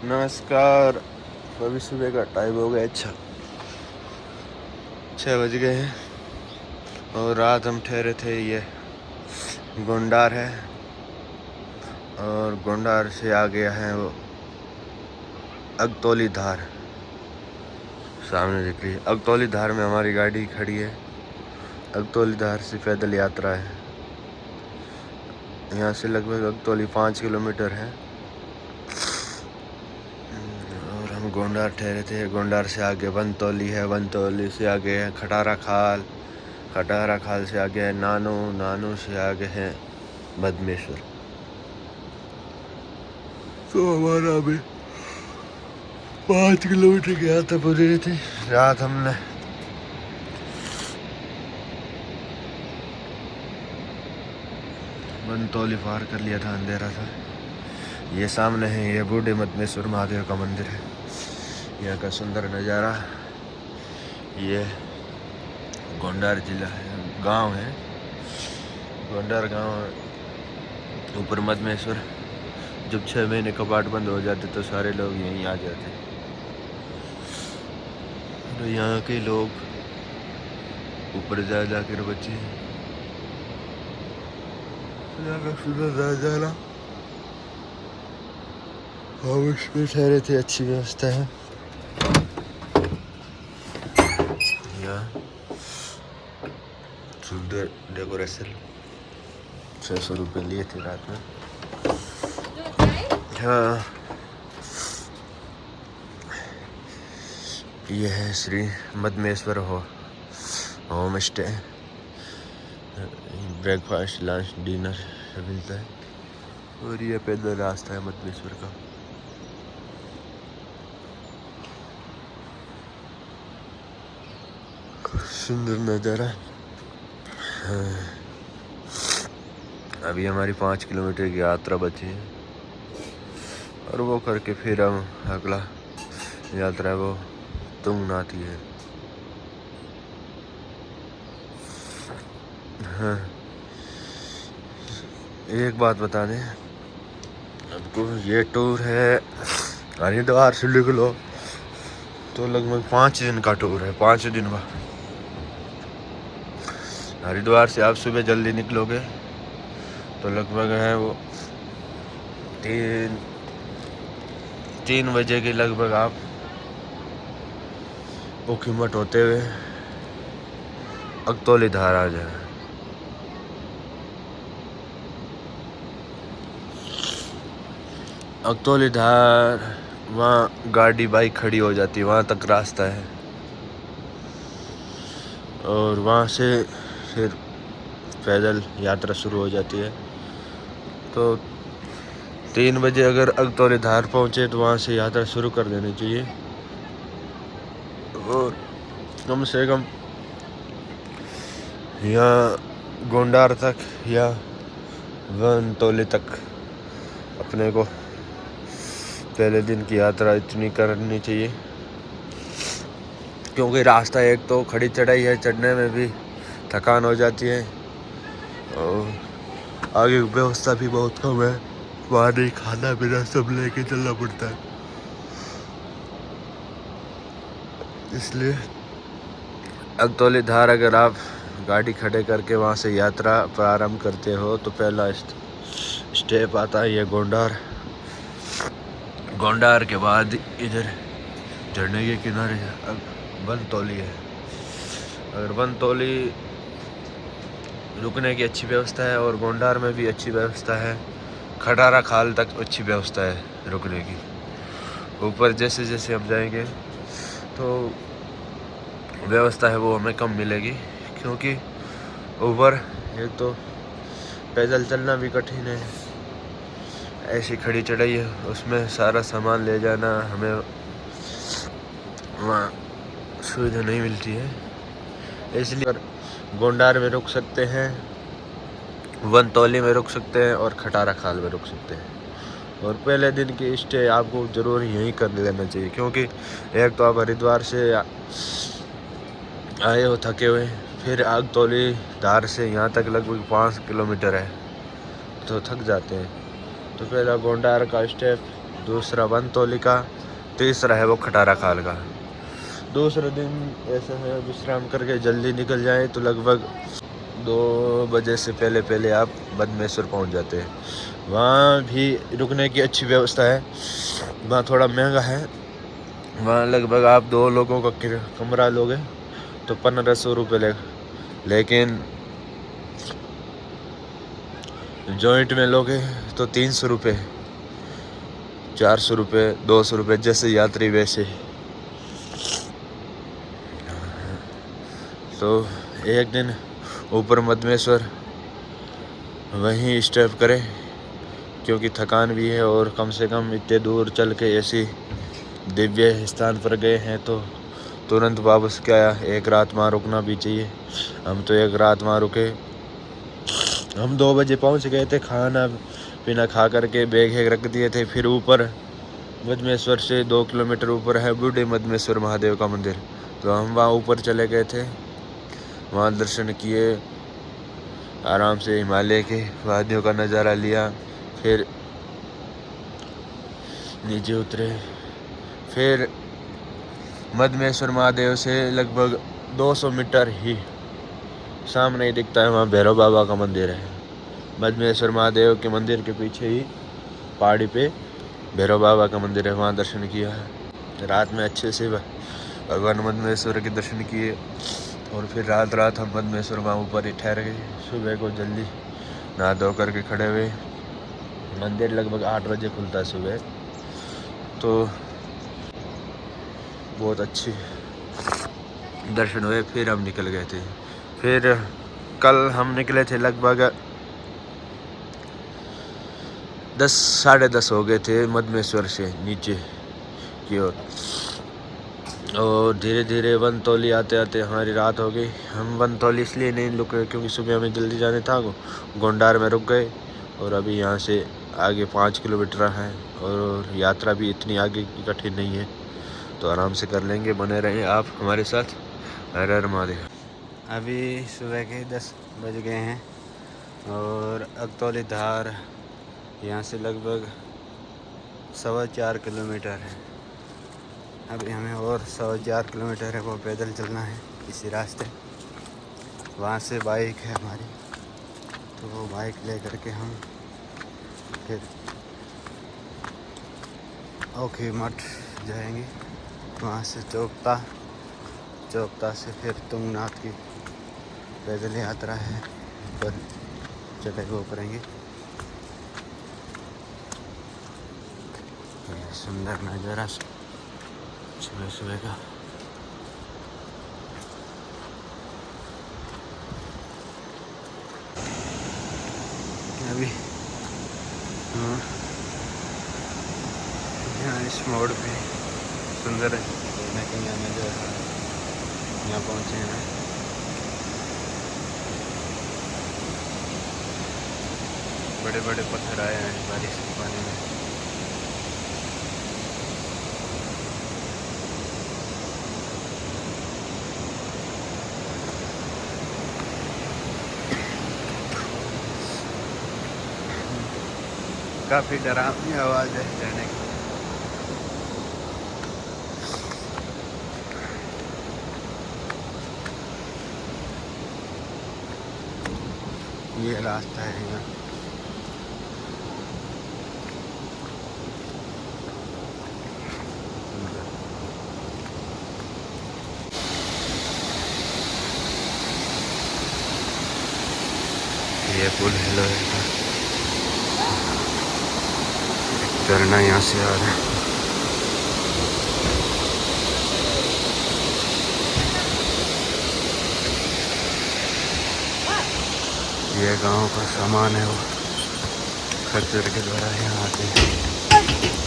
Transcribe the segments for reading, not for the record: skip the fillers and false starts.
नमस्कार। अभी सुबह का टाइम हो गया 6 बज गए हैं और रात हम ठहरे थे। ये गोंडार है और गोंडार से आ गया है वो अगतौली धार। सामने दिख रही है अगतौली धार में हमारी गाड़ी खड़ी है। अगतौली धार से पैदल यात्रा है। यहाँ से लगभग अगतौली 5 किलोमीटर है और हम गोंडार ठहरे थे। गोंडार से आगे वनतौली है, वनतौली से आगे है खटारा खाल, खटारा खाल से आगे है नानू, नानू से आगे है बदमेश्वर। तो हमारा अभी 5 किलोमीटर की यात्रा पूरी थी। रात हमने वनतौली पार कर लिया था, अंधेरा था। ये सामने है, ये बूढ़े मदमेश्वर महादेव का मंदिर है। यहाँ का सुंदर नज़ारा। ये गोंडार जिला है, गांव है गोंडार गांव। ऊपर मदमेश्वर। जब 6 महीने कपाट बंद हो जाते तो सारे लोग यहीं आ जाते। तो यहाँ के लोग ऊपर जा कर बच्चे यहाँ का सुंदर नज़ारा। हम इसमें ठहरे थे। अच्छी व्यवस्था है यहाँ। सुंदर डेकोरेशन। 600 रुपये लिए थे रात में। हाँ, यह है Shri Madmaheshwar home stay. Breakfast, lunch, dinner सब मिलता है। और ये पैदल रास्ता है मदमेश्वर का। सुंदर नज़ारा। अभी हमारी 5 किलोमीटर की यात्रा बची है और वो करके फिर हम अगला यात्रा वो तुंगनाथ है। हाँ, एक बात बता दें आपको, ये टूर है हरिद्वार से निकलो तो लगभग 5 दिन का टूर है। 5 दिन का। हरिद्वार से आप सुबह जल्दी निकलोगे तो लगभग है वो 3 बजे के लगभग आप ऊखीमठ होते हुए अगतौली धार आ जाए। अगतौली धार वहाँ गाड़ी बाइक खड़ी हो जाती है, वहाँ तक रास्ता है। और वहाँ से फिर पैदल यात्रा शुरू हो जाती है। तो 3 बजे अगर अगतौली धार पहुँचे तो वहाँ से यात्रा शुरू कर देनी चाहिए। और कम से कम यहाँ गोंडार तक या वनतौली तक अपने को पहले दिन की यात्रा इतनी करनी चाहिए, क्योंकि रास्ता एक तो खड़ी चढ़ाई है, चढ़ने में भी थकान हो जाती है और आगे व्यवस्था भी बहुत कम है। वहाँ नहीं खाना पीना सब लेके चलना पड़ता है। इसलिए अगतौली धार अगर आप गाड़ी खड़े करके वहाँ से यात्रा प्रारंभ करते हो तो पहला स्टेप आता है ये गोंडार। गोंडार के बाद इधर झरने के किनारे वनतौली है। अगर वनतौली रुकने की अच्छी व्यवस्था है और गोंडार में भी अच्छी व्यवस्था है। खटारा खाल तक अच्छी व्यवस्था है रुकने की। ऊपर जैसे जैसे हम जाएंगे तो व्यवस्था है वो हमें कम मिलेगी, क्योंकि ऊपर एक तो पैदल चलना भी कठिन है। ऐसी खड़ी चढ़ाई है, उसमें सारा सामान ले जाना हमें वहाँ सुविधा नहीं मिलती है। इसलिए गोंडार में रुक सकते हैं, वनतौली में रुक सकते हैं और खटारा खाल में रुक सकते हैं। और पहले दिन की स्टे आपको ज़रूर यहीं कर लेना चाहिए, क्योंकि एक तो आप हरिद्वार से आए हो थके हुए, फिर अगतौली धार से यहाँ तक लगभग 5 किलोमीटर है तो थक जाते हैं। तो पहला गोंडार का स्टेप दूसरा वनतौली का, तीसरा है वो खटारा खाल का। दूसरा दिन ऐसा है विश्राम करके जल्दी निकल जाए तो लगभग 2 बजे से पहले पहले आप बदमेश्वर पहुंच जाते हैं। वहाँ भी रुकने की अच्छी व्यवस्था है, वहाँ थोड़ा महंगा है। वहाँ लगभग आप 2 लोगों का कमरा लोगे तो 1500 रुपये लेगा, लेकिन जॉइंट में लोगे तो 300 रुपये, 400 रुपये, 200 रुपये, जैसे यात्री वैसे। तो एक दिन ऊपर मदमेश्वर वहीं स्टॉप करें, क्योंकि थकान भी है और कम से कम इतने दूर चल के ऐसी दिव्य स्थान पर गए हैं तो तुरंत वापस क्या एक रात वहाँ रुकना भी चाहिए। हम तो एक रात वहाँ रुके। हम 2 बजे पहुँच गए थे, खाना पीना खा करके बैग रख दिए थे। फिर ऊपर मदमेश्वर से 2 किलोमीटर ऊपर है बूढ़े मदमेश्वर महादेव का मंदिर, तो हम वहाँ ऊपर चले गए थे। वहाँ दर्शन किए, आराम से हिमालय के वादियों का नज़ारा लिया। फिर नीचे उतरे। फिर मदमेश्वर महादेव से लगभग 200 मीटर ही सामने ही दिखता है, वहाँ भैरव बाबा का मंदिर है। मदमेश्वर महादेव के मंदिर के पीछे ही पहाड़ी पे भैरव बाबा का मंदिर है, वहाँ दर्शन किया है। रात में अच्छे से भगवान मदमेश्वर के दर्शन किए और फिर रात हम मदमेश्वर वहाँ ऊपर ही ठहर गए। सुबह को जल्दी नहा धो करके खड़े हुए। मंदिर लगभग 8 बजे खुलता है सुबह, तो बहुत अच्छी दर्शन हुए। फिर हम निकल गए थे। फिर कल हम निकले थे लगभग 10 साढ़े 10 हो गए थे मदमेश्वर से नीचे की ओर, और धीरे धीरे वनतौली आते आते हमारी रात हो गई। हम वनतौली इसलिए नहीं रुके क्योंकि सुबह हमें जल्दी जाने था, गोंडार में रुक गए। और अभी यहाँ से आगे 5 किलोमीटर है और यात्रा भी इतनी आगे की कठिन नहीं है, तो आराम से कर लेंगे। बने रहें आप हमारे साथ। हर हर महादेव। अभी सुबह के 10 बज गए हैं और अगतौली धार यहाँ से लगभग 4.25 किलोमीटर है। अभी हमें और 4.25 किलोमीटर है वो पैदल चलना है इसी रास्ते। वहाँ से बाइक है हमारी, तो वो बाइक ले करके हम फिर ओखी मठ जाएंगे। वहाँ से चौकता से फिर तुंगनाथ की पैदल यात्रा है, पर चले वो करेंगे। सुंदर नज़ारा सुबह सुबह का। अभी यहाँ इस मोड़ पे सुंदर देखने के लिए नज़ारा यहाँ पहुँचे हैं। बड़े बड़े पत्थर आए हैं बारिश के पानी में। काफ़ी डरावनी आवाज़ है जाने की। ये रास्ता है यहाँ। ये पुल है लोहे का, झरना यहाँ से आ रहा है। ये गांव का सामान है, वो खच्चर के द्वारा यहाँ आते हैं।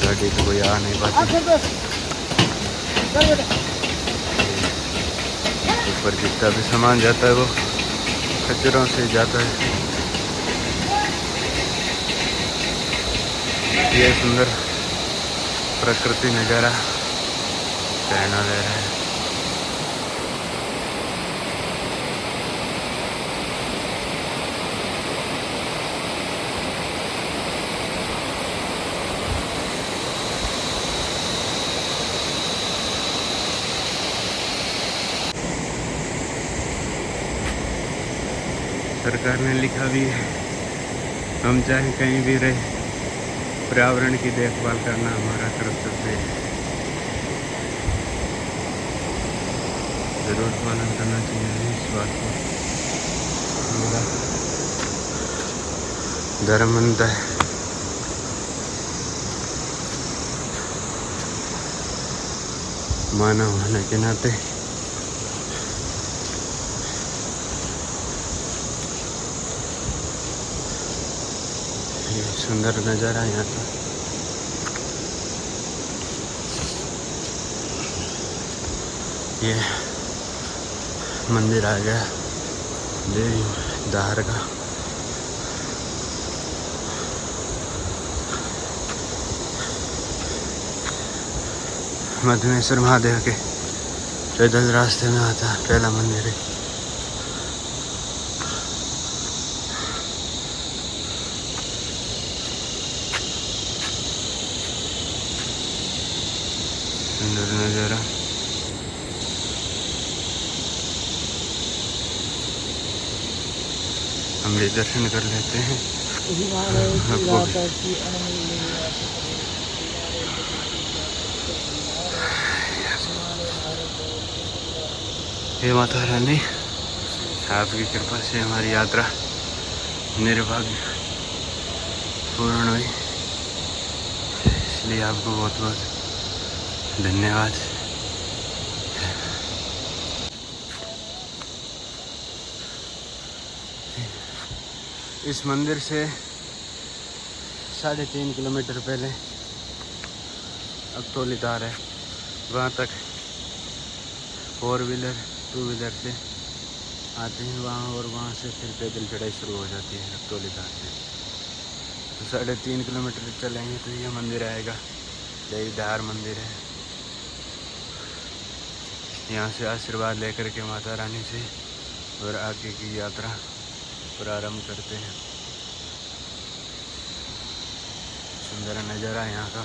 गाड़ी तो कोई आ नहीं पाती। ऊपर जितना भी सामान जाता है वो खच्चरों से जाता है। ये सुंदर प्रकृति नज़ारा प्रेरणा ले रहा है। सरकार ने लिखा भी है, हम चाहे कहीं भी रहे, पर्यावरण की देखभाल करना हमारा कर्तव्य है। जरूर पालन करना चाहिए इस बात को, मेरा धर्म बनता है। मानव होने के नाते ये सुंदर नज़ारा यहाँ का। ये मंदिर आ गया देवी धार का। मधुमेश्वर महादेव के पैदल रास्ते में आता पहला मंदिर है। सुंदर नज़ारा। हम भी दर्शन कर लेते हैं। हे माता रानी, आपकी कृपा से हमारी यात्रा निर्भाग पूर्ण हुई, इसलिए आपको बहुत बहुत धन्यवाद। इस मंदिर से 3.5 किलोमीटर पहले अकतौली धार है, वहाँ तक 4 व्हीलर 2 व्हीलर से आते हैं वहाँ, और वहाँ से फिर पैदल चढ़ाई शुरू हो जाती है अकतौली धार से। तो 3.5 किलोमीटर चलेंगे तो ये मंदिर आएगा, देवी धार मंदिर है। यहाँ से आशीर्वाद लेकर के माता रानी से और आगे की यात्रा प्रारंभ करते हैं। सुंदर नज़ारा यहाँ का।